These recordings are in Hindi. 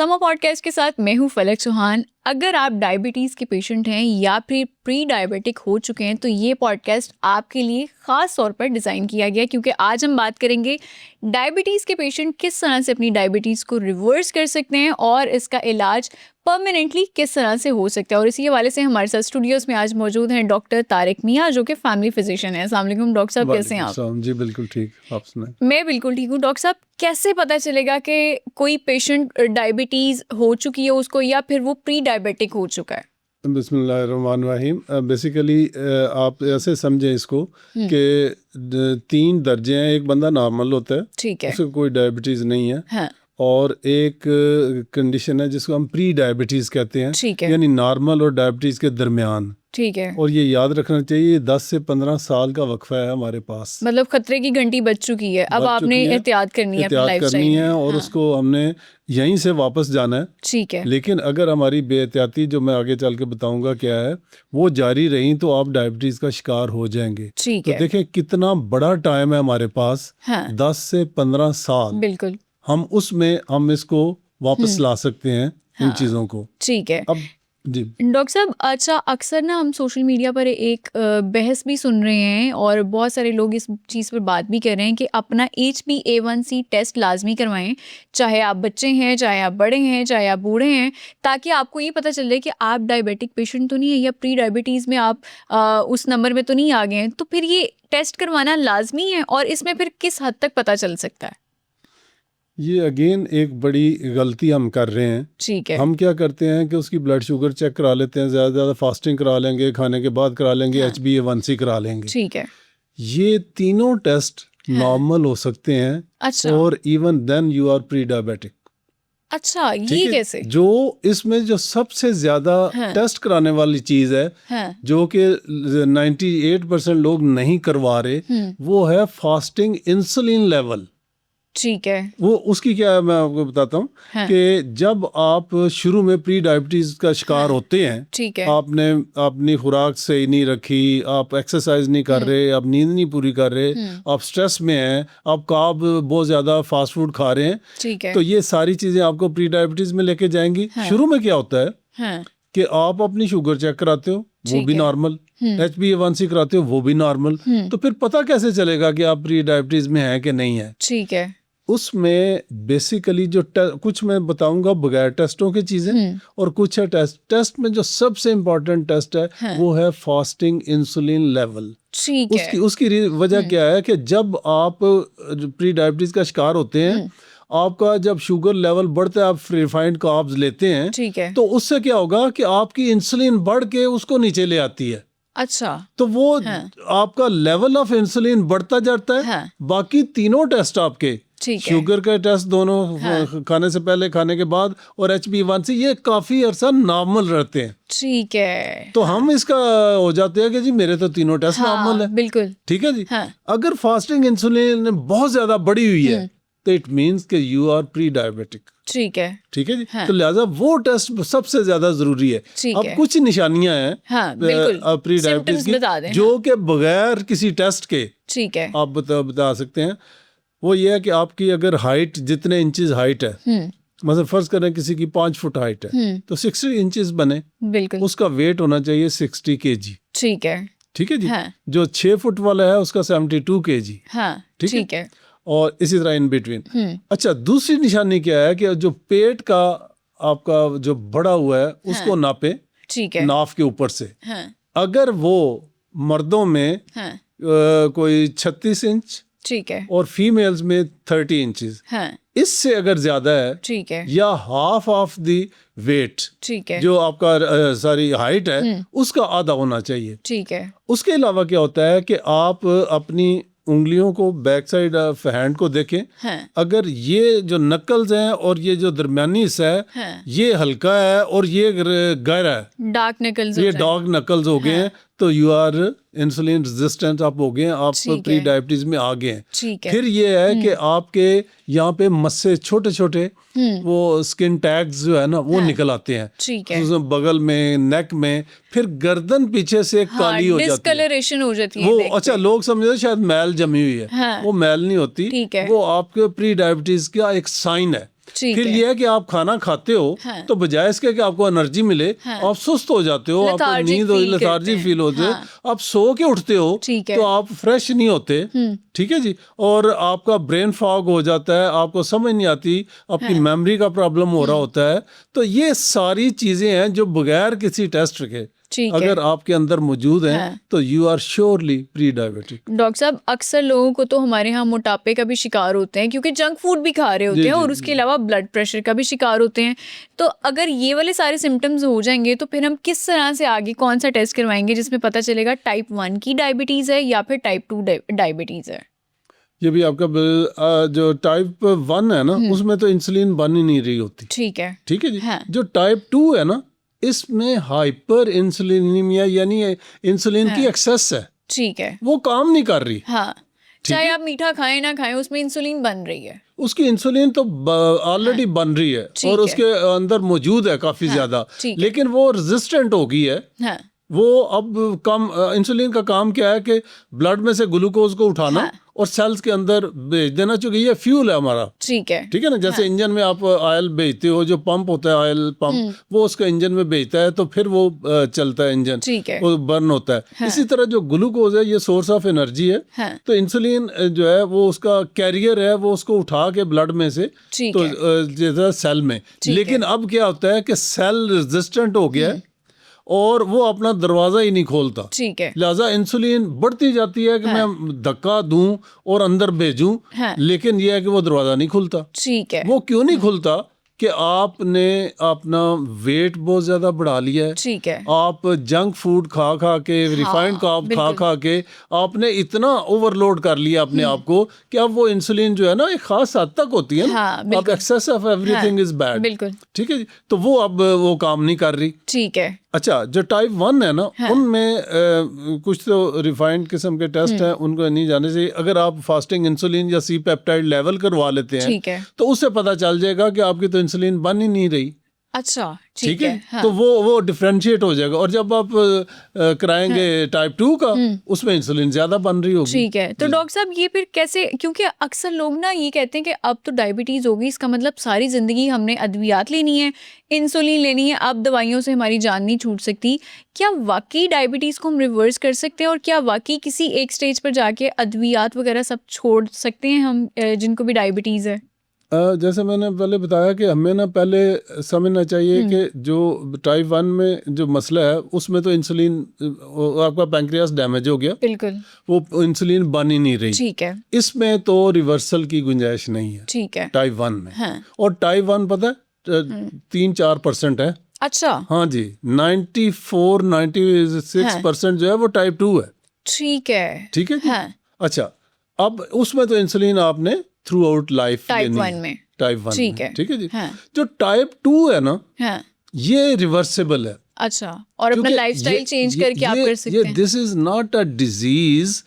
समा पॉडकास्ट के साथ मैं हूँ फलक चौहान। अगर आप डायबिटीज़ के पेशेंट हैं या फिर प्री डायबिटिक हो चुके हैं तो ये पॉडकास्ट आपके लिए ख़ास तौर पर डिज़ाइन किया गया, क्योंकि आज हम बात करेंगे डायबिटीज़ के पेशेंट किस तरह से अपनी डायबिटीज़ को रिवर्स कर सकते हैं और इसका इलाज परमानेंटली किस तरह से हो सकता है। और इसी हवाले से हमारे साथ स्टूडियोज़ में आज मौजूद हैं डॉक्टर तारिक मियाँ, जो कि फैमिली फिजिशियन है। अस्सलाम वालेकुम डॉक्टर साहब, कैसे हैं आप? जी बिल्कुल ठीक, आप सुनाएं। मैं बिल्कुल ठीक हूँ। डॉक्टर साहब, कैसे पता चलेगा कि कोई पेशेंट डायबिटीज़ हो चुकी है उसको या फिर वो प्री डायबिटिक हो चुका है? बिस्मिल्लाहिर्रहमानिर्रहीम। बेसिकली आप ऐसे समझें इसको कि 3 दर्जे हैं। एक बंदा नॉर्मल होता है, ठीक है, उसको कोई डायबिटीज़ नहीं है। हाँ, और एक कंडीशन है जिसको हम प्री डायबिटीज़ कहते हैं, ठीक है, यानी नॉर्मल और डायबिटीज़ के दरमियान। ठीक है। और ये याद रखना चाहिए 10 से 15 साल का वक्फा है हमारे पास। मतलब खतरे की घंटी बज चुकी है, अब बच आपने चुकी है, एहतियात करनी है अपनी एहतियात लाइफस्टाइल करनी में। है और हाँ, उसको हमने यहीं से वापस जाना है। ठीक है, लेकिन अगर हमारी बेएहतियाती, जो मैं आगे चल के बताऊंगा क्या है, वो जारी रही तो आप डायबिटीज़ का शिकार हो जाएंगे। ठीक तो है, देखें कितना बड़ा टाइम है हमारे पास, हाँ, 10 से 15 साल। बिल्कुल, हम इसको वापस ला सकते हैं इन हाँ, चीज़ों को। ठीक है। अब जी डॉक्टर साहब, अच्छा, अक्सर ना हम सोशल मीडिया पर एक बहस भी सुन रहे हैं और बहुत सारे लोग इस चीज़ पर बात भी कर रहे हैं कि अपना HbA1c टेस्ट लाजमी करवाएं, चाहे आप बच्चे हैं, चाहे आप बड़े हैं, चाहे आप बूढ़े हैं, ताकि आपको ये पता चले कि आप डायबिटिक पेशेंट तो नहीं है या प्री डायबिटीज़ में आप उस नंबर में तो नहीं आ गए हैं। तो फिर ये टेस्ट करवाना लाजमी है और इसमें फिर किस हद तक पता चल सकता है? ये अगेन एक बड़ी गलती हम कर रहे हैं। ठीक है, हम क्या करते हैं कि उसकी ब्लड शुगर चेक करा लेते हैं, ज़्यादा फास्टिंग करा लेंगे, खाने के बाद करा लेंगे, हाँ, HbA1c करा लेंगे। ठीक है, ये तीनों टेस्ट हाँ, नॉर्मल हो सकते हैं अच्छा, और even then you are prediabetic. अच्छा, ये ठीक है, कैसे? जो इसमें जो सबसे ज़्यादा हाँ, टेस्ट कराने वाली चीज़ है, हाँ, जो कि 98% लोग नहीं करवा रहे, वो है फास्टिंग इंसुलिन लेवल। ठीक है, वो उसकी क्या है मैं आपको बताता हूँ हाँ, कि जब आप शुरू में प्री डायबिटीज़ का शिकार होते हैं, ठीक है, आपने अपनी खुराक सही नहीं रखी, आप एक्सरसाइज नहीं कर रहे, आप नींद नहीं पूरी कर रहे, आप स्ट्रेस में हैं, आप कार्ब बहुत ज़्यादा फास्ट फूड खा रहे हैं, ठीक है, तो ये सारी चीज़ें आपको प्री डायबिटीज़ में लेके जाएंगी। हाँ, शुरू में क्या होता है हाँ, कि आप अपनी शुगर चेक कराते हो, वो ठीक भी है, नॉर्मल, HbA1c कराते हो, वो भी नॉर्मल, तो फिर पता कैसे चलेगा कि आप प्री डायबिटीज़ में हैं कि नहीं है? ठीक है, उसमें बेसिकली जो कुछ मैं बताऊंगा बगैर टेस्टों की चीज़ें और कुछ है टेस्ट में जो सबसे इम्पोर्टेंट टेस्ट है, हाँ, वो है फास्टिंग इंसुलिन लेवल। ठीक है, उसकी वजह क्या है कि जब आप प्री डायबिटीज़ का शिकार होते हैं, आपका जब शुगर लेवल बढ़ता है, आप रिफाइंड कार्ब्स लेते हैं, ठीक है, तो उससे क्या होगा कि आपकी इंसुलिन बढ़ के उसको नीचे ले आती है। अच्छा, तो वो हाँ, आपका लेवल ऑफ इंसुलिन बढ़ता जाता है। हाँ, बाकी तीनों टेस्ट आपके, ठीक है, शुगर का टेस्ट दोनों, हाँ, खाने से पहले, खाने के बाद, और HbA1c, ये काफी अरसा नॉर्मल रहते हैं। ठीक है, तो हम इसका हो जाते हैं कि जी मेरे तो तीनों टेस्ट नॉर्मल हाँ, है। बिल्कुल, ठीक है जी। हाँ, अगर फास्टिंग इंसुलिन बहुत ज्यादा बढ़ी हुई है तो इट मीन्स कि यू आर प्री डायबिटिक। ठीक है, ठीक है जी। हाँ, तो लिहाजा वो टेस्ट सबसे ज्यादा जरूरी है। ठीक अब है, कुछ निशानियां हैं हाँ, बिल्कुल, प्री डायबिटीज सिम्टम्स बता दें, की, जो कि बगैर किसी टेस्ट के ठीक है, आप बता सकते हैं। वो ये है कि आपकी अगर हाइट, जितने इंचेस हाइट है, मतलब फर्ज करें किसी की 5 फुट हाइट है, तो 60 इंचेस बने, बिल्कुल, उसका वेट होना चाहिए 60 kg। ठीक है, ठीक है जी। हाँ, जो 6 फुट वाला है उसका 72 kg। हाँ, ठीक है? ठीक है, और इसी तरह इन बिटवीन। अच्छा, दूसरी निशानी क्या है कि जो पेट का आपका जो बढ़ा हुआ है उसको नापे, ठीक है, नाफ के ऊपर से। हाँ, अगर वो मर्दों में हाँ, कोई 36 इंच ठीक है, और फीमेल्स में 30 इंचेस, हाँ, इससे अगर ज्यादा है, ठीक है, या हाफ ऑफ द वेट, ठीक है, जो आपका सारी हाइट है उसका आधा होना चाहिए। ठीक है, उसके अलावा क्या होता है कि आप अपनी उंगलियों को, बैक साइड ऑफ हैंड को देखें, हाँ, अगर ये जो नकल्स हैं और ये जो दरमियानी हिस्सा है, हाँ, ये हल्का है और ये गहरा है, डार्क नकल्स, ये डॉग नकल्स हो गए हैं, तो यू आर इंसुलिन रेजिस्टेंट आप हो गए हैं, आप ठीक प्री है, डायबिटीज में आ गए हैं। ठीक है, फिर ये है कि आपके यहाँ पे मस्से छोटे छोटे, वो स्किन टैग्स जो है ना, वो निकल आते हैं, ठीक है, उसमें बगल में, नेक में, फिर गर्दन पीछे से काली हो जाती है, डिस्कलरेशन हो जाती है वो। neck अच्छा, पे। लोग समझते हैं शायद मैल जमी हुई है, हाँ, वो मैल नहीं होती, ठीक है, वो आपके प्री डायबिटीज का एक साइन है। ठीक फिर है। ये है कि आप खाना खाते हो हाँ। तो बजाय इसके कि आपको एनर्जी मिले, हाँ। आप सुस्त हो जाते हो, आपको Lethargic नींद हो, feel करते लेथार्जी हैं। फील होते है, हाँ। आप सो के उठते हो ठीक है। तो आप फ्रेश नहीं होते, ठीक है जी, और आपका ब्रेन फॉग हो जाता है, आपको समझ नहीं आती, आपकी मेमोरी का प्रॉब्लम हो रहा होता है। तो ये सारी चीजें हैं जो बगैर किसी टेस्ट के ठीक है। अगर आपके अंदर मौजूद हैं हाँ। तो you are surely prediabetic. Doctor साहब, अक्सर लोगों को तो हमारे यहाँ मोटापे का भी शिकार होते हैं क्योंकि जंक फूड भी खा रहे होते जी, हैं, और जी, उसके अलावा ब्लड प्रेशर का भी शिकार होते हैं। तो अगर ये वाले सारे सिम्टम्स हो जाएंगे तो फिर हम किस तरह से आगे कौन सा टेस्ट करवाएंगे जिसमें पता चलेगा टाइप 1 की डायबिटीज़ है या फिर टाइप 2 डायबिटीज़ है? ये भी आपका जो टाइप 1 है ना, उसमें तो इंसुलिन बन ही नहीं रही होती, ठीक है। ठीक है जी। हाँ। जो टाइप 2 है ना, इसमें हाइपर इंसुलिनीमिया यानी इंसुलिन की एक्सेस है, ठीक है। वो काम नहीं कर रही। हाँ, चाहे आप मीठा खाएं ना खाएं, उसमें इंसुलिन बन रही है। उसकी इंसुलिन तो ऑलरेडी बन रही है ठीक और है। उसके अंदर मौजूद है काफी ज्यादा, ठीक है। लेकिन वो रेजिस्टेंट हो गई है। हाँ। वो अब कम इंसुलिन का काम क्या है कि ब्लड में से ग्लूकोज को उठाना हाँ। और सेल्स के अंदर भेज देना, चूंकि ये फ्यूल है हमारा, ठीक है। ठीक है ना। जैसे इंजन में आप ऑयल भेजते हो, जो पंप होता है ऑयल पंप, वो उसका इंजन में भेजता है तो फिर वो चलता है इंजन, ठीक है। वो बर्न होता है। इसी तरह जो ग्लूकोज है ये सोर्स ऑफ एनर्जी है। हाँ। तो इंसुलिन जो है वो उसका कैरियर है, वो उसको उठा के ब्लड में से ठीक तो है। जैसा सेल में। लेकिन अब क्या होता है कि सेल रेजिस्टेंट हो गया है और वो अपना दरवाजा ही नहीं खोलता, ठीक है। लिहाजा इंसुलिन बढ़ती जाती है कि मैं धक्का दूं और अंदर भेजूं, हाँ। लेकिन यह है कि वो दरवाजा नहीं खुलता। ठीक है। वो क्यों नहीं खुलता कि आपने अपना वेट बहुत ज्यादा बढ़ा लिया है, ठीक है। आप जंक फूड खा खा के, रिफाइंड कार्ब खा खा के आपने इतना ओवरलोड कर लिया अपने आप को कि अब वो इंसुलिन जो है ना एक खास हद तक होती है ना, हाँ, अब बिल्कुल। Excess of everything is bad, बिल्कुल। ठीक है जी। तो वो अब वो काम नहीं कर रही। ठीक है। अच्छा, जो टाइप 1 है ना, उनमें कुछ तो रिफाइंड किस्म के टेस्ट हैं, उनको नहीं जाने चाहिए। अगर आप फास्टिंग इंसुलिन या सी पेप्टाइड लेवल करवा लेते हैं, ठीक है। तो उससे पता चल जाएगा कि आपकी तो इंसुलिन बन ही नहीं रही, अच्छा, ठीक है। हाँ। तो वो डिफरेंशिएट हो जाएगा। और जब आप कराएंगे टाइप 2 का, उसमें इंसुलिन ज्यादा बन रही होगी। ठीक है। तो डॉक्टर साहब ये फिर कैसे, क्योंकि अक्सर लोग ना ये कहते हैं कि अब तो डायबिटीज होगी, इसका मतलब सारी जिंदगी हमने अद्वियात लेनी है, इंसुलिन लेनी है, अब दवाइयों से हमारी जान नहीं छूट सकती। क्या वाकई डायबिटीज को हम रिवर्स कर सकते हैं, और क्या वाकई किसी एक स्टेज पर जाके अद्वियात वगैरह सब छोड़ सकते हैं हम जिनको भी डायबिटीज है? जैसे मैंने पहले बताया कि हमें ना पहले समझना चाहिए कि जो टाइप 1 में जो मसला है उसमें तो इंसुलिन, आपका पैंक्रियास डैमेज हो गया, बिल्कुल, वो इंसुलिन बन ही नहीं रही। ठीक है। इसमें तो रिवर्सल की गुंजाइश नहीं है, ठीक है। टाइप 1 में। हाँ। और टाइप 1 पता है 3-4% है। अच्छा, हाँ जी, 96% जो है वो टाइप 2 है, ठीक है। ठीक है जी। हाँ। अच्छा, अब उसमें तो इंसुलिन आपने थ्रू आउट लाइफ टाइप लेनी 1 है, में। टाइप 1 ठीक में, है। ठीक है जी। हाँ। जो टाइप 2 है ना, हाँ। ये रिवर्सिबल है। अच्छा, और अपना क्योंकि लाइफस्टाइल चेंज करके आप कर सकते ये हैं। This is not a disease,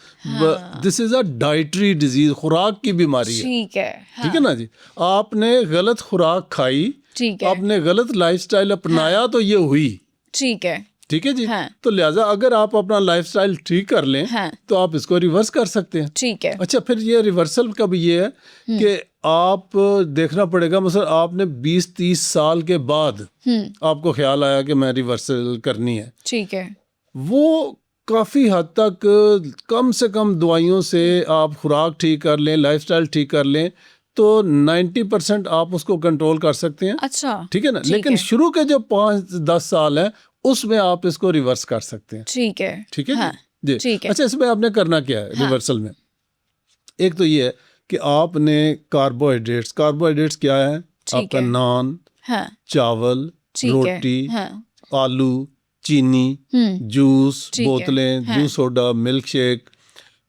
this is a dietary disease, खुराक की बीमारी है, ठीक है। ठीक है ना जी। आपने गलत खुराक खाई, ठीक है। आपने गलत लाइफस्टाइल अपनाया, तो ये हुई, ठीक है। ठीक है जी। हाँ। तो लिहाजा अगर आप अपना लाइफस्टाइल ठीक कर लें, हाँ। तो आप इसको रिवर्स कर सकते हैं। ठीक है। अच्छा, फिर ये रिवर्सल का भी ये है कि आप देखना पड़ेगा, मतलब आपने 20-30 साल के बाद आपको ख्याल आया कि मैं रिवर्सल करनी है, ठीक है। वो काफ़ी हद तक कम से कम दवाइयों से आप खुराक ठीक कर लें, लाइफस्टाइल ठीक कर लें, तो 90% आप उसको कंट्रोल कर सकते हैं। अच्छा, ठीक है ना। ठीक लेकिन है। शुरू के जो 5-10 साल है उसमें आप इसको रिवर्स कर सकते हैं, ठीक है। ठीक है हाँ। जी। ठीक है। अच्छा, इसमें आपने करना क्या है रिवर्सल में? एक तो ये है कि आपने कार्बोहाइड्रेट्स क्या है? आपका है। नान, हाँ। चावल, ठीक है। रोटी, हाँ। आलू, चीनी, जूस, ठीक है। बोतलें, हाँ। जूस सोडा, मिल्क शेक,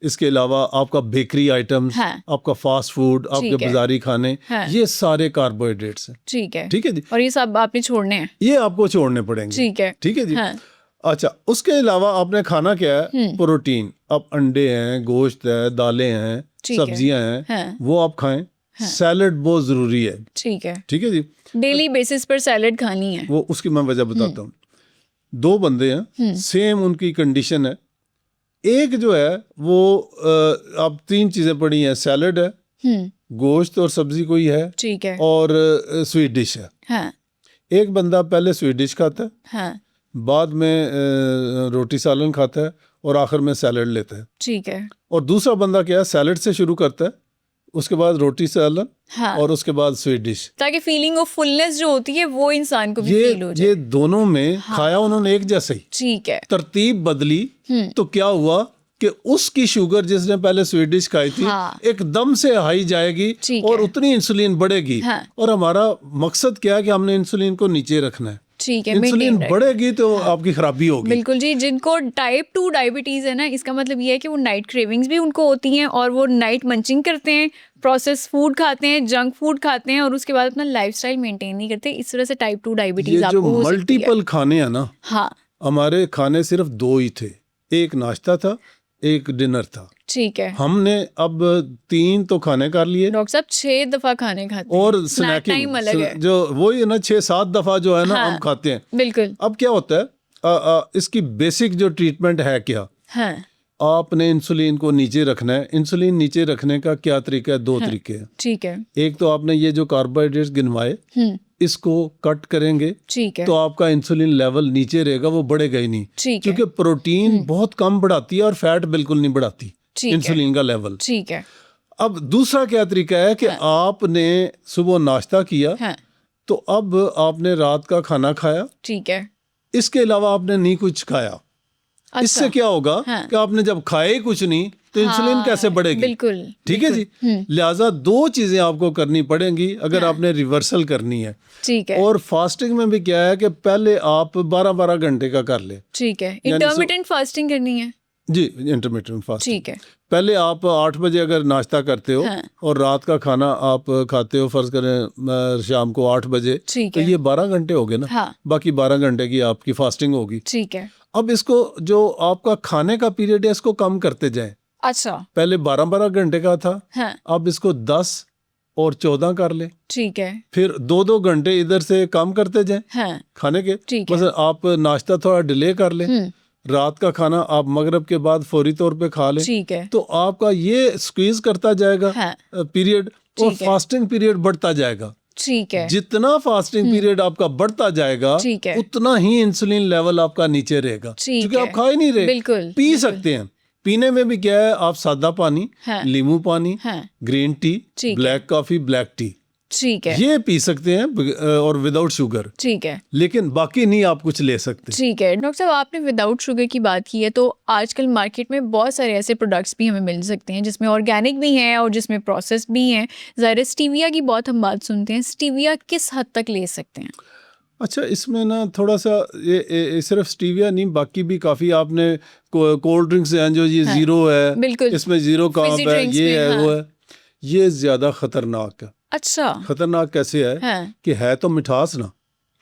इसके अलावा आपका बेकरी आइटम्स, हाँ। आपका फास्ट फूड, आपके ठीक है। बाजारी खाने, हाँ। ये सारे कार्बोहाइड्रेट्स हैं, ठीक है। ठीक है जी। और ये सब आपने छोड़ने हैं? ये आपको छोड़ने पड़ेंगे, ठीक है। ठीक है जी। हाँ। अच्छा, उसके अलावा आपने खाना क्या है? प्रोटीन। अब अंडे हैं, गोश्त है, दालें हैं, ठीक है। सब्जियां हैं, हाँ। वो आप खाएं। सैलड बहुत जरूरी है, ठीक है। ठीक है जी। डेली बेसिस पर सैलड खानी है? वो उसकी मैं वजह बताता हूँ। 2 बंदे हैं, सेम उनकी कंडीशन है। एक जो है वो अब 3 चीजें पड़ी हैं, सैलड है, गोश्त और सब्जी कोई है, ठीक है, और स्वीट डिश है। हाँ एक बंदा पहले स्वीट डिश खाता है, हाँ, बाद में रोटी सालन खाता है, और आखिर में सैलड लेता है। ठीक है, और दूसरा बंदा क्या है, सैलड से शुरू करता है, उसके बाद रोटी सालन, हाँ, और उसके बाद स्वीट डिश। ताकि फीलिंग ऑफ फुलनेस जो होती है वो इंसान को भी ये फील हो जाए। ये दोनों में खाया उन्होंने एक जैसा ही, ठीक है, तरतीब बदली तो क्या हुआ कि उसकी शुगर जिसने पहले स्वीट डिश खाई थी हाँ। एकदम से हाई जाएगी, ठीक और है। उतनी इंसुलिन बढ़ेगी। हाँ। और हमारा मकसद क्या है कि हमने इंसुलिन को नीचे रखना है। ठीक है, इंसुलिन maintain बढ़ेगी तो आपकी खराबी होगी। बिल्कुल जी। जिनको टाइप 2 डायबिटीज़ है ना, इसका मतलब ये है कि वो नाइट क्रेविंग्स भी उनको होती हैं और वो नाइट मंचिंग करते हैं, प्रोसेस फूड खाते हैं, जंक फूड खाते हैं और उसके बाद अपना लाइफस्टाइल मेंटेन नहीं करते। इस तरह से टाइप 2 डायबिटीज़ ये जो आपको हो सकती है। मल्टीपल खाने हैं ना, हाँ, हमारे खाने सिर्फ 2 ही थे, एक नाश्ता था, एक डिनर था। ठीक है। हमने अब 3 तो खाने कर लिए, डॉक्टर साहब 6 दफ़ा खाने खाते हैं, और स्नैक टाइम अलग है। स्नैकिंग जो वही है ना, 6-7 दफा जो है ना हाँ, हम खाते हैं। बिल्कुल। अब क्या होता है, इसकी बेसिक जो ट्रीटमेंट है क्या, हाँ, आपने इंसुलिन को नीचे रखना है। इंसुलिन नीचे रखने का क्या तरीका है? 2 तरीके हैं। ठीक है। एक तो आपने ये जो कार्बोहाइड्रेट्स गिनवाए इसको कट करेंगे, ठीक है, तो आपका इंसुलिन लेवल नीचे रहेगा, वो बढ़ेगा ही नहीं। ठीक है, क्योंकि प्रोटीन बहुत कम बढ़ाती है और फैट बिल्कुल नहीं बढ़ाती ठीक है, इंसुलिन का लेवल। ठीक है। अब दूसरा क्या तरीका है कि आपने सुबह नाश्ता किया, हाँ, तो अब आपने रात का खाना खाया, ठीक है। इसके अलावा आपने नहीं कुछ खाया। अच्छा, इससे क्या होगा हाँ। कि आपने जब खाया ही कुछ नहीं तो इंसुलिन कैसे बढ़ेगी? बिल्कुल, ठीक है जी। लिहाजा 2 चीजें आपको करनी पड़ेंगी अगर आपने रिवर्सल करनी है। ठीक है, और फास्टिंग में भी क्या है कि पहले आप 12-12 घंटे का कर ले। ठीक है। इंटरमिटेंट फास्टिंग करनी है। जी, इंटरमिटेंट फास्टिंग। ठीक है, पहले आप 8 बजे अगर नाश्ता करते हो, हाँ। और रात का खाना आप खाते हो फर्ज करें शाम को 8 बजे, ठीक तो है। ये 12 घंटे हो गए ना। हाँ, बाकी 12 घंटे की आपकी फास्टिंग होगी। ठीक है। अब इसको जो आपका खाने का पीरियड है इसको कम करते जाएं। अच्छा, पहले 12-12 घंटे का था, हाँ, अब इसको 10 और 14 कर ले। ठीक है, फिर 2-2 घंटे इधर से कम करते जाएं हाँ, खाने के। ठीक है। बस आप नाश्ता थोड़ा डिले कर लें, रात का खाना आप मगरिब के बाद फौरी तौर पे खा लें, ठीक है, तो आपका ये स्क्वीज करता जाएगा हाँ, पीरियड, और ठीक है। फास्टिंग पीरियड बढ़ता जाएगा। ठीक है, जितना फास्टिंग पीरियड आपका बढ़ता जाएगा, ठीक है। उतना ही इंसुलिन लेवल आपका नीचे रहेगा, ठीक क्योंकि है। आप खा ही नहीं रहे। बिल्कुल, पी सकते हैं। पीने में भी क्या है, आप सादा पानी, हाँ, नींबू पानी, हाँ, ग्रीन टी, ठीक है। ब्लैक कॉफी, ब्लैक टी, ठीक है, ये पी सकते हैं, और विदाउट शुगर। ठीक है, लेकिन बाकी नहीं आप कुछ ले सकते। ठीक है। डॉक्टर साहब, आपने विदाउट शुगर की बात की है, तो आजकल मार्केट में बहुत सारे ऐसे प्रोडक्ट्स भी हमें मिल सकते हैं जिसमें ऑर्गेनिक भी हैं और जिसमें प्रोसेस भी हैं। ज़ाहिर स्टीविया की बहुत हम बात सुनते हैं, स्टीविया किस हद तक ले सकते हैं? अच्छा, इसमें ना थोड़ा सा ये सिर्फ स्टीविया नहीं, बाकी भी काफ़ी आपने कोल्ड ड्रिंक्स हैं जो ये ज़ीरो है, बिल्कुल, इसमें ज़ीरो कार्ब Fizzy है, drinks ये में, है, हाँ। वो है। ये ज़्यादा ख़तरनाक है। अच्छा, ख़तरनाक कैसे है हाँ, कि है तो मिठास ना,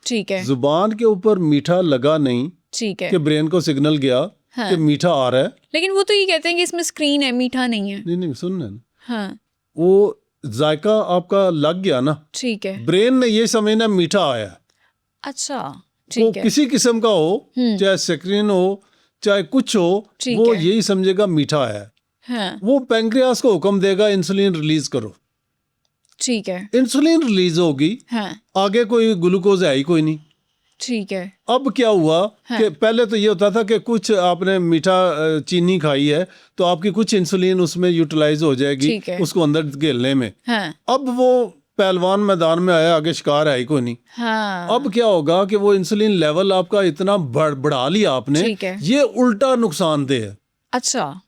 ठीक है, जुबान के ऊपर मीठा लगा नहीं ठीक है, कि ब्रेन को सिग्नल गया हाँ। कि मीठा आ रहा है। लेकिन वो तो ये कहते हैं कि इसमें स्क्रीन है, मीठा नहीं है। नहीं सुनना ना, हाँ, वो जायका आपका लग गया ना, ठीक है, ब्रेन ने ये समझना मीठा आया है। अच्छा, वो ठीक है, किसी किस्म का हो, चाहे स्क्रीन हो, चाहे कुछ हो, ठीक वो है। यही समझेगा मीठा है। हाँ, वो पैंक्रियास को हुक्म देगा इंसुलिन रिलीज करो। ठीक है, इंसुलिन रिलीज होगी, हाँ, आगे कोई ग्लूकोज है ही कोई नहीं। ठीक है, अब क्या हुआ कि पहले तो ये होता था कि कुछ आपने मीठा चीनी खाई है तो आपकी कुछ इंसुलिन उसमें यूटिलाइज हो जाएगी, ठीक है। उसको अंदर घेलने में। हाँ, अब वो पहलवान मैदान में आया, आगे शिकार है ही कोई नहीं। हाँ, अब क्या होगा कि वो इंसुलिन लेवल आपका इतना बढ़ा लिया आपने, ठीक है। ये उल्टा नुकसानदेह है। अच्छा,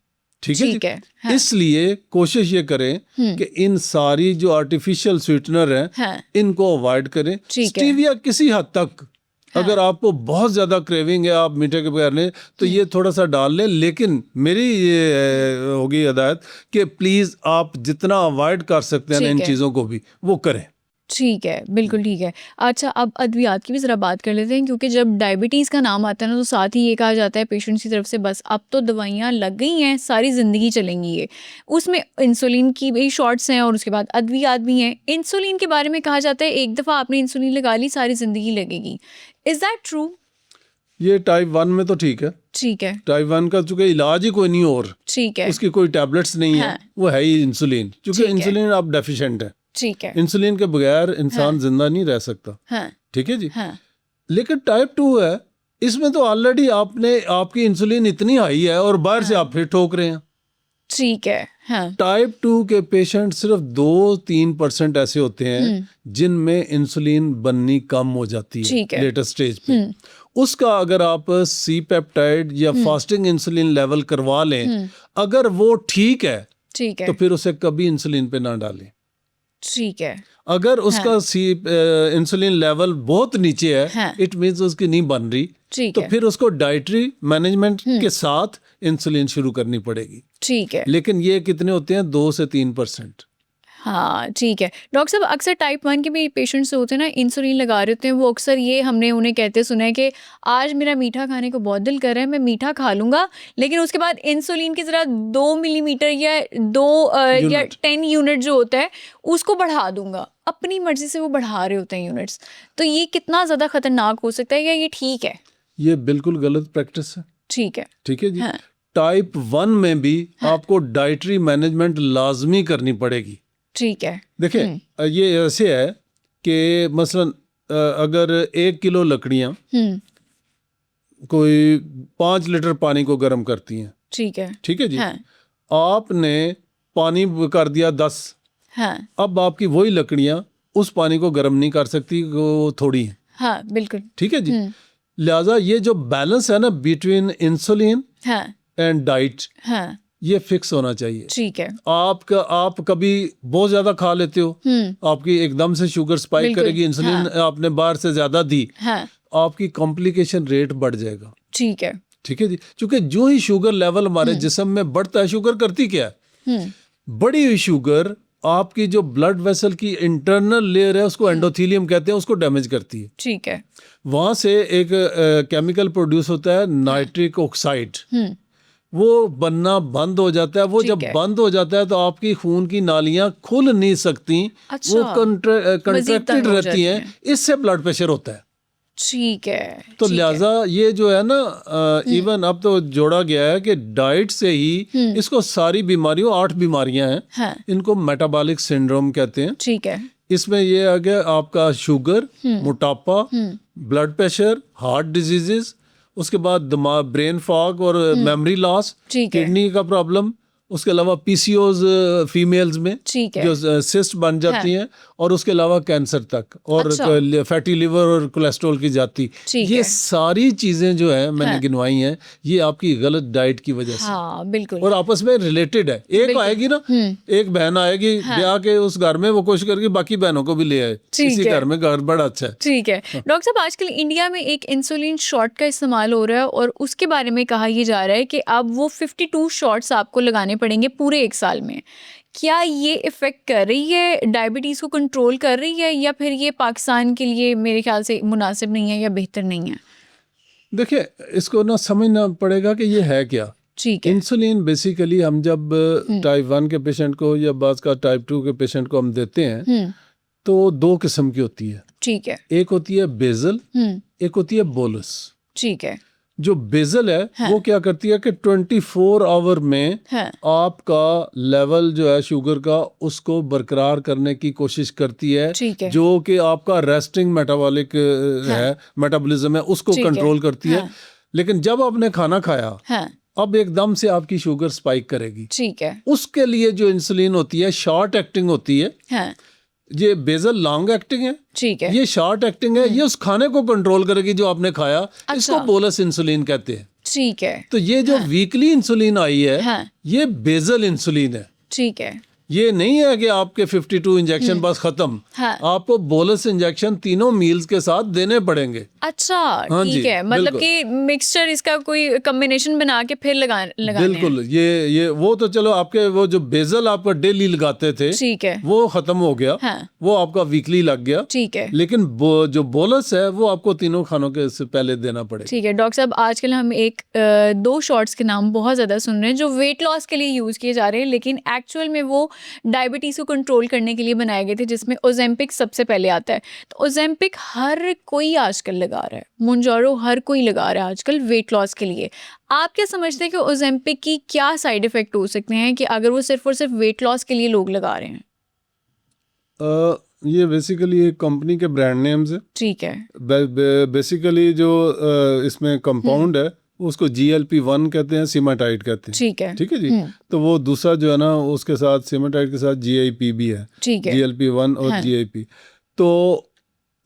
ठीक है जी? ठीक है, हाँ। इसलिए कोशिश ये करें कि इन सारी जो आर्टिफिशियल स्वीटनर हैं, हाँ, इनको अवॉइड करें। ठीक है। स्टीविया किसी हद तक, अगर आपको बहुत ज्यादा क्रेविंग है, आप मीठे के बगैर लें, तो ये थोड़ा सा डाल लें। लेकिन मेरी ये होगी हिदायत कि प्लीज आप जितना अवॉइड कर सकते हैं ना ठीक इन है। चीजों को भी, वो करें। ठीक है, बिल्कुल ठीक है। अच्छा, अब अद्वियात की भी ज़रा बात कर लेते हैं, क्योंकि जब डायबिटीज़ का नाम आता है ना, तो साथ ही ये कहा जाता है पेशेंट्स की तरफ से, बस अब तो दवाइयाँ लग गई हैं, सारी ज़िंदगी चलेंगी ये। उसमें इंसुलिन की भी शॉट्स हैं और उसके बाद अद्वियात भी हैं। इंसुलिन के बारे में कहा जाता है एक दफ़ा आपने इंसुलिन लगा ली, सारी ज़िंदगी लगेगी। Is that true? ये टाइप 1 में तो ठीक है। ठीक है, टाइप 1 का चूंकि इलाज ही कोई नहीं और ठीक है, उसकी कोई टैबलेट्स नहीं है, वो है ही इंसुलिन, चूंकि ठीक है। इंसुलिन आप डेफिशिएंट है। ठीक है, इंसुलिन के बगैर इंसान जिंदा नहीं रह सकता। हाँ, ठीक है जी। हाँ, लेकिन टाइप 2 है, इसमें तो ऑलरेडी आपकी इंसुलिन इतनी हाई है और बाहर से आप फिर ठोक रहे हैं। ठीक है, हाँ, टाइप 2 के पेशेंट सिर्फ 2-3% ऐसे होते हैं जिनमें इंसुलिन बननी कम हो जाती ठीक है है। लेटर स्टेज पे। उसका अगर आप सी पेप्टाइड या फास्टिंग इंसुलिन लेवल करवा लें, अगर वो ठीक है ठीक है, तो फिर उसे कभी इंसुलिन पे ना डालें। ठीक है, अगर उसका इंसुलिन लेवल बहुत नीचे है, हाँ। इट मीन्स उसकी नहीं बन रही, ठीक तो है, फिर उसको डाइटरी मैनेजमेंट के साथ इंसुलिन शुरू करनी पड़ेगी। ठीक है, लेकिन ये कितने होते हैं? 2 से 3%। हाँ, ठीक है। डॉक्टर साहब, अक्सर टाइप 1 के भी पेशेंट्स होते हैं ना, इंसुलिन लगा रहे होते हैं, वो अक्सर ये हमने उन्हें कहते सुना है कि आज मेरा मीठा खाने को बहुत दिल कर रहा है, मैं मीठा खा लूँगा, लेकिन उसके बाद इंसुलिन की ज़रा 2 मिलीमीटर या 2 या 10 यूनिट जो होता है उसको बढ़ा दूंगा। अपनी मर्जी से वो बढ़ा रहे होते हैं यूनिट्स। तो ये कितना ज़्यादा खतरनाक हो सकता है या ये ठीक है? ये बिल्कुल गलत प्रैक्टिस है। ठीक है, ठीक है जी। हाँ, टाइप 1 में भी आपको डाइटरी मैनेजमेंट लाजमी करनी पड़ेगी। ठीक है, देखिए ये ऐसे है कि मसलन अगर 1 किलो लकड़ियां कोई 5 लीटर पानी को गर्म करती हैं, ठीक है, ठीक है जी। हाँ, आपने पानी कर दिया 10, हाँ, अब आपकी वही लकड़ियां उस पानी को गर्म नहीं कर सकती, वो थोड़ी हैं। हाँ, बिल्कुल, ठीक है जी। लिहाजा ये जो बैलेंस है ना बिटवीन इंसुलिन हाँ, एंड डाइट, हाँ, ये फिक्स होना चाहिए। ठीक है, आप कभी बहुत ज्यादा खा लेते हो, आपकी एकदम से शुगर स्पाइक बिल्कुल, करेगी, इंसुलिन आपने बाहर से ज्यादा दी, हाँ, आपकी कॉम्प्लिकेशन रेट बढ़ जाएगा। ठीक है, ठीक है जी। क्योंकि जो ही शुगर लेवल हमारे जिस्म में बढ़ता है, शुगर करती क्या है? बढ़ी हुई शुगर आपकी जो ब्लड वेसल की इंटरनल लेयर है उसको एंडोथेलियम कहते हैं, उसको डैमेज करती है। ठीक है, वहां से एक केमिकल प्रोड्यूस होता है नाइट्रिक ऑक्साइड, वो बनना बंद हो जाता है। वो ठीक जब है। बंद हो जाता है तो आपकी खून की नालियां खुल नहीं सकती, अच्छा, वो मजीद कंट्रैक्टेड तंग हो रहती जाती हैं, इससे ब्लड प्रेशर होता है। ठीक है, तो ठीक है, लिहाजा ये जो है ना, इवन अब तो जोड़ा गया है कि डाइट से ही इसको सारी बीमारियों 8 बीमारियां हैं, हाँ, इनको मेटाबॉलिक सिंड्रोम कहते हैं। ठीक है, इसमें ये आ गया आपका शुगर, मोटापा, ब्लड प्रेशर, हार्ट डिजीजेस, उसके बाद दिमाग ब्रेन फॉग और मेमोरी लॉस, ठीक है, किडनी का प्रॉब्लम, उसके अलावा पीसीओज फीमेल्स में ठीक है, जो सिस्ट बन जाती हैं, और उसके अलावा कैंसर तक, और अच्छा। फैटी लिवर और कोलेस्ट्रॉल की जाती, ठीक ये है। सारी चीजें जो है मैंने गिनवाई हैं, ये आपकी गलत डाइट की वजह से, हाँ, बिल्कुल, और आपस में रिलेटेड है। एक बिल्कुल। आएगी ना, एक बहन आएगी ब्याह के उस घर में, वो कोशिश करके बाकी बहनों को भी ले आए, ठीक इसी है। घर में घर बड़ा अच्छा है। ठीक है। डॉक्टर साहब, आजकल इंडिया में एक इंसुलिन शॉट का इस्तेमाल हो रहा है और उसके बारे में कहा यह जा रहा है कि अब वो 52 शॉट्स आपको लगाने पड़ेंगे पूरे 1 साल में। क्या ये इफ़ेक्ट कर रही है, डायबिटीज़ को कंट्रोल कर रही है, या फिर ये पाकिस्तान के लिए मेरे ख्याल से मुनासिब नहीं है या बेहतर नहीं है? देखिए, इसको ना समझना पड़ेगा कि ये है क्या। ठीक है, इंसुलिन बेसिकली हम जब टाइप 1 के पेशेंट को या बाज का टाइप 2 के पेशेंट को हम देते हैं, तो 2 किस्म की होती है। ठीक है, एक होती है बेजल, एक होती है बोलस। ठीक है, जो बेजल है वो क्या करती है कि 24 आवर में हाँ, आपका लेवल जो है शुगर का, उसको बरकरार करने की कोशिश करती है, ठीक है, जो कि आपका रेस्टिंग मेटाबॉलिक है, मेटाबॉलिज्म है, उसको ठीक है, कंट्रोल करती है। लेकिन जब आपने खाना खाया, हाँ, अब एकदम से आपकी शुगर स्पाइक करेगी। ठीक है, उसके लिए जो इंसुलिन होती है शॉर्ट एक्टिंग होती है। हाँ, ये बेजल लॉन्ग एक्टिंग है, ठीक है, ये शॉर्ट एक्टिंग है, ये उस खाने को कंट्रोल करेगी जो आपने खाया। इसको अच्छा। बोलस इंसुलिन कहते हैं। ठीक है, तो ये जो वीकली इंसुलिन आई है, हाँ, ये बेजल इंसुलिन है। ठीक है, ये नहीं है कि आपके 52 इंजेक्शन बस खत्म, हाँ, आपको बोलस इंजेक्शन तीनों मील्स के साथ देने पड़ेंगे। अच्छा, हाँ ठीक जी, है, मतलब बिल्कुल। कि मिक्सचर इसका कोई कॉम्बिनेशन बना के फिर लगाने हैं। बिल्कुल, ये वो तो चलो, आपके वो जो बेजल आपका डेली लगाते थे, ठीक है, वो खत्म हो गया, हाँ, वो आपका वीकली लग गया। ठीक है, लेकिन जो बोलस है वो आपको तीनों खानों के से पहले देना पड़ेगा। ठीक है। डॉक्टर साहब, आजकल हम 2 शॉट्स के नाम बहुत ज़्यादा सुन रहे हैं जो वेट लॉस के लिए यूज़ किए जा रहे हैं, लेकिन एक्चुअल में वो डायबिटीज़ को कंट्रोल करने के लिए बनाए गए थे, जिसमें ओजेम्पिक सबसे पहले आता है। तो ओजेम्पिक हर कोई आजकल लगा रहा है, मोंजारो हर कोई लगा रहा है आजकल वेट लॉस के लिए। आप क्या समझते हैं कि ओजेम्पिक की क्या साइड इफ़ेक्ट हो सकते हैं कि अगर वो सिर्फ और सिर्फ वेट लॉस के लिए लोग लगा रहे हैं? ये बेसिकली एक कंपनी के ब्रांड नेम्स है। ठीक है। बेसिकली जो इसमें कंपाउंड है उसको GLP-1 कहते हैं, सीमाटाइड कहते हैं। ठीक है। ठीक है जी। तो वो दूसरा जो है ना उसके साथ सीमाटाइड के साथ GIP भी है। ठीक है। GLP-1 और हाँ। GIP। तो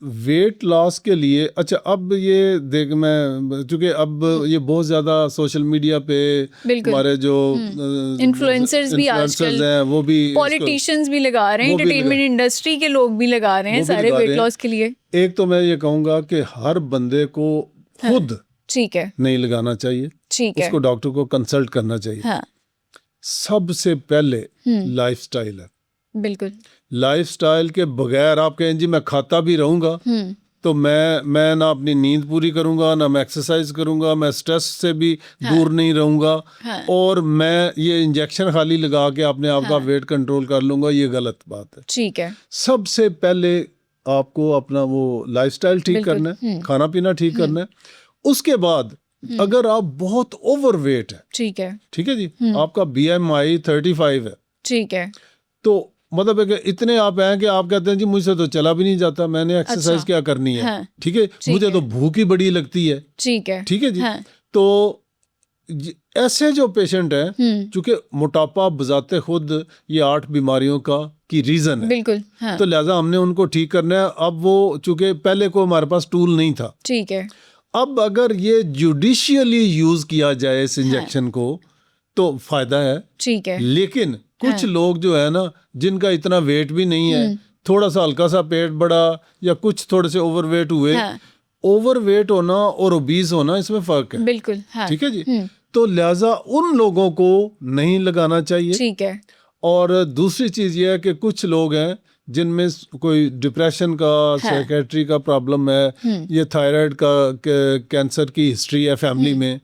वेट लॉस के लिए अच्छा, अब ये देख मैं चूंकि अब ये बहुत ज़्यादा सोशल मीडिया पे बिल्कुल। हमारे जो इन्फ्लुएंसर्स भी आजकल, हैं वो भी पॉलिटिशियंस भी लगा रहे हैं, वो भी एंटरटेनमेंट इंडस्ट्री के लोग भी लगा रहे हैं वो भी सारे लगा वेट रहे हैं। लॉस के लिए। एक तो मैं ये कहूँगा कि हर बंदे को खुद ठीक है। नहीं लगाना चाहिए, ठीक है। उसको डॉक्टर को कंसल्ट करना चाहिए। हाँ। सबसे पहले लाइफस्टाइल है। बिल्कुल। लाइफस्टाइल के बगैर आप कहें जी मैं खाता भी रहूँगा तो मैं ना अपनी नींद पूरी करूँगा, ना मैं एक्सरसाइज करूँगा, मैं स्ट्रेस से भी दूर नहीं रहूँगा, और मैं ये इंजेक्शन खाली लगा के अपने आप का वेट कंट्रोल कर लूँगा, ये गलत बात है। ठीक है। सबसे पहले आपको अपना वो लाइफस्टाइल ठीक करना है, खाना पीना ठीक करना है। उसके बाद अगर आप बहुत ओवरवेट है, ठीक है जी, आपका BMI 35 है, ठीक है, तो मतलब है कि इतने आप हैं कि आप कहते हैं जी मुझसे तो चला भी नहीं जाता, मैंने एक्सरसाइज क्या करनी है। हाँ, ठीक है, मुझे तो भूख ही बड़ी लगती है। ठीक है जी। हाँ, तो ऐसे जो पेशेंट हैं, चूंकि मोटापा बजाते खुद ये 8 बीमारियों की रीजन है। बिल्कुल। हाँ, तो लिहाजा हमने उनको ठीक करना है। अब वो चूंकि पहले को हमारे पास टूल नहीं था, ठीक है, अब अगर ये जुडिशियली यूज किया जाए इस इंजेक्शन को तो फायदा है। ठीक है, लेकिन कुछ लोग जो है ना जिनका इतना वेट भी नहीं है, थोड़ा सा हल्का सा पेट बढ़ा या कुछ थोड़े से ओवरवेट हुए, ओवरवेट होना और ओबीज होना इसमें फर्क है। बिल्कुल। हाँ, ठीक है जी। तो लिहाजा उन लोगों को नहीं लगाना चाहिए। ठीक है। और दूसरी चीज ये है कि कुछ लोग हैं जिनमें कोई डिप्रेशन का, साइकेट्री का प्रॉब्लम है, ये थायराइड का कैंसर की हिस्ट्री है फैमिली में,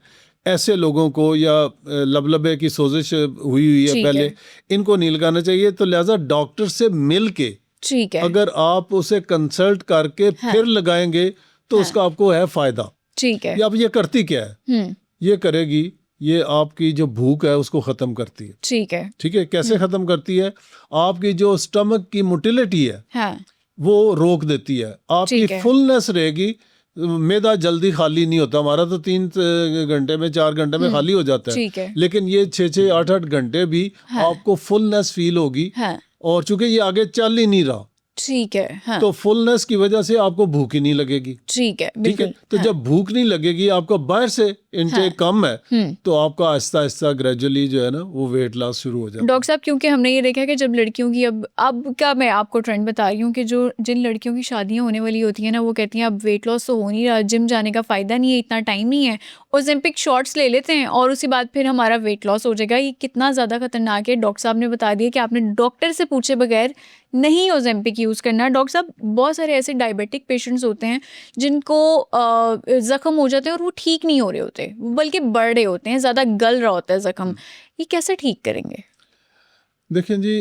ऐसे लोगों को, या लबलबे की सोजिश हुई है पहले, इनको नहीं लगाना चाहिए। तो लिहाजा डॉक्टर से मिल के, ठीक है, अगर आप उसे कंसल्ट करके फिर लगाएंगे तो उसका आपको है फायदा। ठीक है। अब ये करती क्या है, ये करेगी, ये आपकी जो भूख है उसको खत्म करती है। ठीक है। ठीक है, कैसे खत्म करती है, आपकी जो स्टमक की मोटिलिटी है वो रोक देती है, आपकी फुलनेस रहेगी। मैदा जल्दी खाली नहीं होता, हमारा तो 3 घंटे में 4 घंटे में खाली हो जाता है, लेकिन ये 6-6, 8-8 घंटे भी आपको फुलनेस फील होगी। और चूंकि ये आगे चल ही नहीं रहा, ठीक है, हाँ, तो फुलनेस की वजह से आपको भूख ही नहीं लगेगी। ठीक है, ठीक है। तो जब भूख नहीं लगेगी, आपका बाहर से इनटेक कम है, तो आपका आहिस्ता आहिस्ता ग्रेजुअली जो है ना वो वेट लॉस शुरू हो जाता है। डॉक्टर साहब, क्योंकि हमने ये देखा कि जब लड़कियों की अब क्या मैं आपको ट्रेंड बता रही हूँ कि जो जिन लड़कियों की शादियाँ होने वाली होती हैं ना, वो कहती हैं अब वेट लॉस तो हो नहीं रहा, जिम जाने का फ़ायदा नहीं है, इतना टाइम नहीं है, ओजेम्पिक शॉट्स ले लेते हैं और उसके बाद फिर हमारा वेट लॉस हो जाएगा। ये कितना ज़्यादा खतरनाक है। डॉक्टर साहब ने बता दिया कि आपने डॉक्टर से पूछे बगैर नहीं ओजेम्पिक यूज़ करना। डॉक्टर साहब, बहुत सारे ऐसे डायबिटिक पेशेंट्स होते हैं जिनको ज़ख्म हो जाते हैं और वो ठीक नहीं हो रहे होते, बल्कि बढ़ रहे होते हैं, ज़्यादा गल रहा होता है ज़ख्म, ये कैसे ठीक करेंगे? देखिए जी,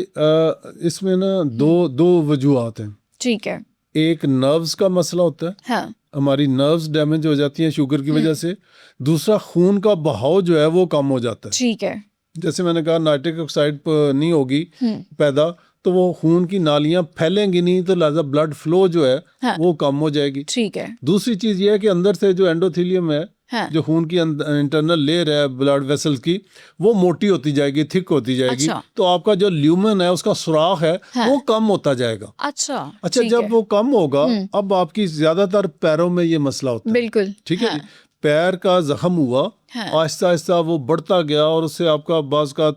इसमें ना दो वजूहात हैं। ठीक है। एक नर्व्स का मसला होता है, हाँ, हमारी नर्व्स डैमेज हो जाती हैं शुगर की वजह से। दूसरा, खून का बहाव जो है वो कम हो जाता है। ठीक है। जैसे मैंने कहा, नाइट्रिक ऑक्साइड नहीं होगी पैदा, तो वो खून की नालियां फैलेंगी नहीं, तो लिहाजा ब्लड फ्लो जो है वो कम हो जाएगी। ठीक है। दूसरी चीज ये है कि अंदर से जो एंडोथेलियम है, जो खून की इंटरनल लेयर है ब्लड वेसल्स की, वो मोटी होती जाएगी, थिक होती जाएगी। अच्छा। तो आपका जो ल्यूमन है, उसका सुराख है, वो कम होता जाएगा। अच्छा, जब वो कम होगा, अब आपकी ज्यादातर पैरों में ये मसला होता है। बिल्कुल। ठीक है। पैर का जख्म हुआ, आहिस्ता आहिस्ता वो बढ़ता गया, और उससे आपका बाज़ का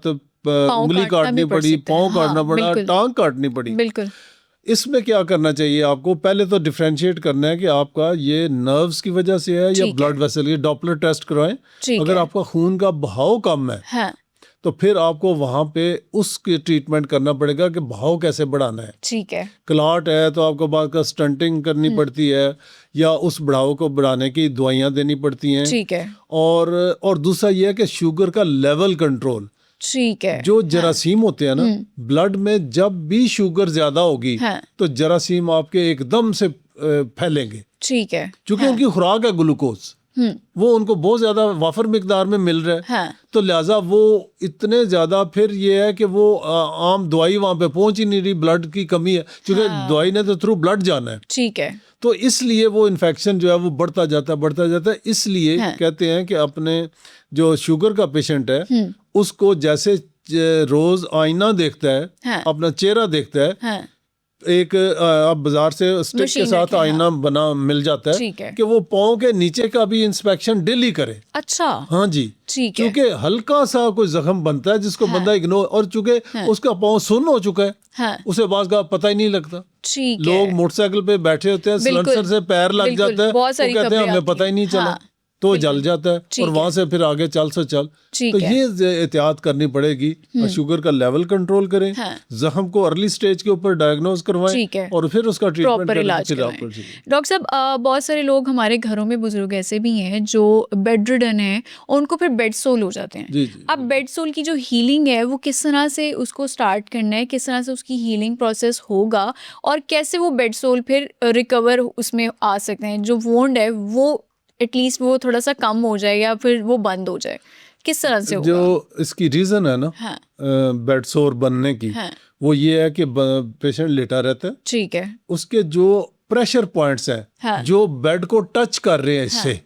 उंगली काटनी पड़ी, पाँव काटना पड़ा, टांग काटनी पड़ी। बिल्कुल। इसमें क्या करना चाहिए आपको, पहले तो डिफरेंशिएट करना है कि आपका ये नर्व्स की वजह से है या ब्लड वेसल की। डॉपलर टेस्ट करवाएं, अगर आपका खून का बहाव कम है, तो फिर आपको वहां पे उसकी ट्रीटमेंट करना पड़ेगा कि बहाव कैसे बढ़ाना है। ठीक है। क्लॉट है तो आपको बाद का स्टंटिंग करनी पड़ती है, या उस बढ़ाव को बढ़ाने की दवाइयाँ देनी पड़ती हैं। ठीक है। और दूसरा ये है कि शुगर का लेवल कंट्रोल, ठीक है। जो जरासीम होते हैं ना ब्लड में, जब भी शुगर ज्यादा होगी तो जरासीम आपके एकदम से फैलेंगे। ठीक है। क्योंकि उनकी खुराक है ग्लूकोज, वो उनको बहुत ज्यादा वाफर मिकदार में मिल रहा है। तो लिहाजा वो इतने ज्यादा, फिर ये है कि वो आम दवाई वहां पे पहुंच ही नहीं रही, ब्लड की कमी है, क्योंकि दवाई ने तो थ्रू ब्लड जाना है। ठीक है। तो इसलिए वो इन्फेक्शन जो है वो बढ़ता जाता है। इसलिए कहते हैं कि अपने जो शुगर का पेशेंट है उसको जैसे रोज आईना देखता है, अपना चेहरा देखता है, एक अब बाजार से स्टिक के साथ आईना बना मिल जाता है कि वो पाँव के नीचे का भी इंस्पेक्शन डेली करे। अच्छा। हाँ जी, क्योंकि हल्का सा कोई जख्म बनता है जिसको बंदा इग्नोर, और चूंकि उसका पाँव सुन्न हो चुका है, उसे बात का पता ही नहीं लगता। लोग मोटरसाइकिल पे बैठे होते हैं, सिलेंसर से पैर लग जाता है, वो कहते हैं हमें पता ही नहीं चला, तो जल जाता है और वहां से फिर आगे चल। तो ये एहतियात करनी पड़ेगी, शुगर का लेवल कंट्रोल करें, जख्म को अर्ली स्टेज के ऊपर डायग्नोज करवाएं और फिर उसका ट्रीटमेंट करें। डॉक्टर साहब, बहुत सारे लोग हमारे घरों में बुजुर्ग ऐसे भी हैं जो बेड रिडन है, उनको फिर बेड सोल हो जाते हैं। अब बेड सोल की जो हीलिंग है वो किस तरह से उसको स्टार्ट करना है, किस तरह से उसकी हीलिंग प्रोसेस होगा और कैसे वो बेड सोल फिर रिकवर उसमें आ सकते हैं, जो वोंड है वो एटलीस्ट वो थोड़ा सा कम हो जाए या फिर वो बंद हो जाए, किस तरह से होगा? जो इसकी रीजन है ना बेड सोर बनने की, वो ये है कि पेशेंट लेटा रहता है, ठीक है, उसके जो प्रेशर पॉइंट्स हैं जो बेड को टच कर रहे हैं, इससे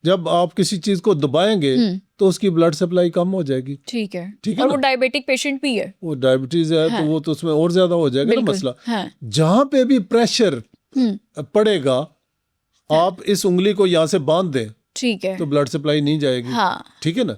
जब आप किसी चीज को दबाएंगे तो उसकी ब्लड सप्लाई कम हो जाएगी। ठीक है। और वो डायबिटिक पेशेंट भी है, वो डायबिटीज है तो वो तो उसमें और ज्यादा हो जाएगा ना मसला। जहां पे भी प्रेशर पड़ेगा, आप इस उंगली को यहाँ से बांध दें, ठीक है, तो ब्लड सप्लाई नहीं जाएगी। ठीक है ना।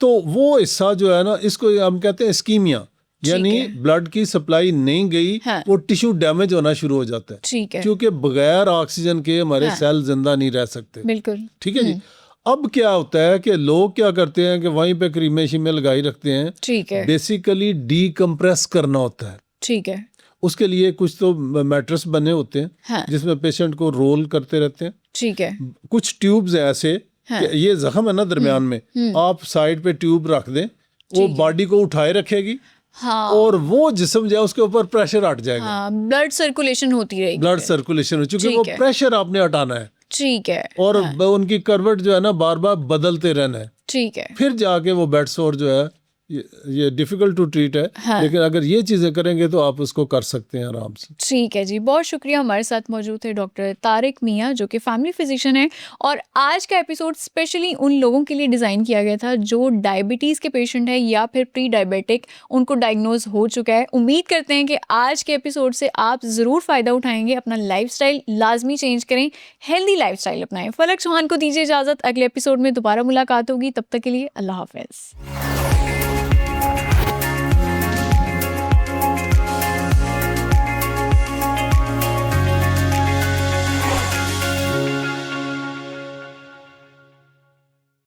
तो वो हिस्सा जो है ना, इसको हम कहते हैं इस्कीमिया, यानी ब्लड की सप्लाई नहीं गई, वो टिश्यू डैमेज होना शुरू हो जाता है। ठीक है। क्योंकि बगैर ऑक्सीजन के हमारे सेल जिंदा नहीं रह सकते। बिल्कुल। ठीक है जी। अब क्या होता है कि लोग क्या करते हैं कि वहीं पे क्रीमें शीमें लगाई रखते हैं। ठीक है। बेसिकली डीकम्प्रेस करना होता है। ठीक है। उसके लिए कुछ तो मैट्रेस बने होते हैं जिसमें पेशेंट को रोल करते रहते हैं। ठीक है। कुछ ट्यूब्स हैं ऐसे कि ये जख्म है ना दरमियान में, आप साइड पे ट्यूब रख दें, वो बॉडी को उठाए रखेगी और वो जिस्म जो है उसके ऊपर प्रेशर हट जाएगा। ब्लड सर्कुलेशन होती रहेगी। ब्लड सर्कुलेशन, क्योंकि वो प्रेशर आपने हटाना है। ठीक है। और उनकी करवट जो है ना बार बार बदलते रहना है। ठीक है। फिर जाके वो बेड सोर जो है ये डिफिकल्ट टू ट्रीट है, लेकिन अगर ये चीजें करेंगे तो आप उसको कर सकते हैं आराम से। ठीक है जी, बहुत शुक्रिया। हमारे साथ मौजूद थे डॉक्टर तारिक मियां जो कि फैमिली फिजिशियन है, और आज का एपिसोड स्पेशली उन लोगों के लिए डिज़ाइन किया गया था जो डायबिटीज़ के पेशेंट है या फिर प्री डायबिटिक, उनको डायग्नोज हो चुका है। उम्मीद करते हैं कि आज के एपिसोड से आप ज़रूर फ़ायदा उठाएंगे। अपना लाइफस्टाइल लाजमी चेंज करें, हेल्दी लाइफस्टाइल अपनाएं। फलक चौहान को दीजिए इजाज़त, अगले एपिसोड में दोबारा मुलाकात होगी, तब तक के लिए अल्लाह हाफ़िज़।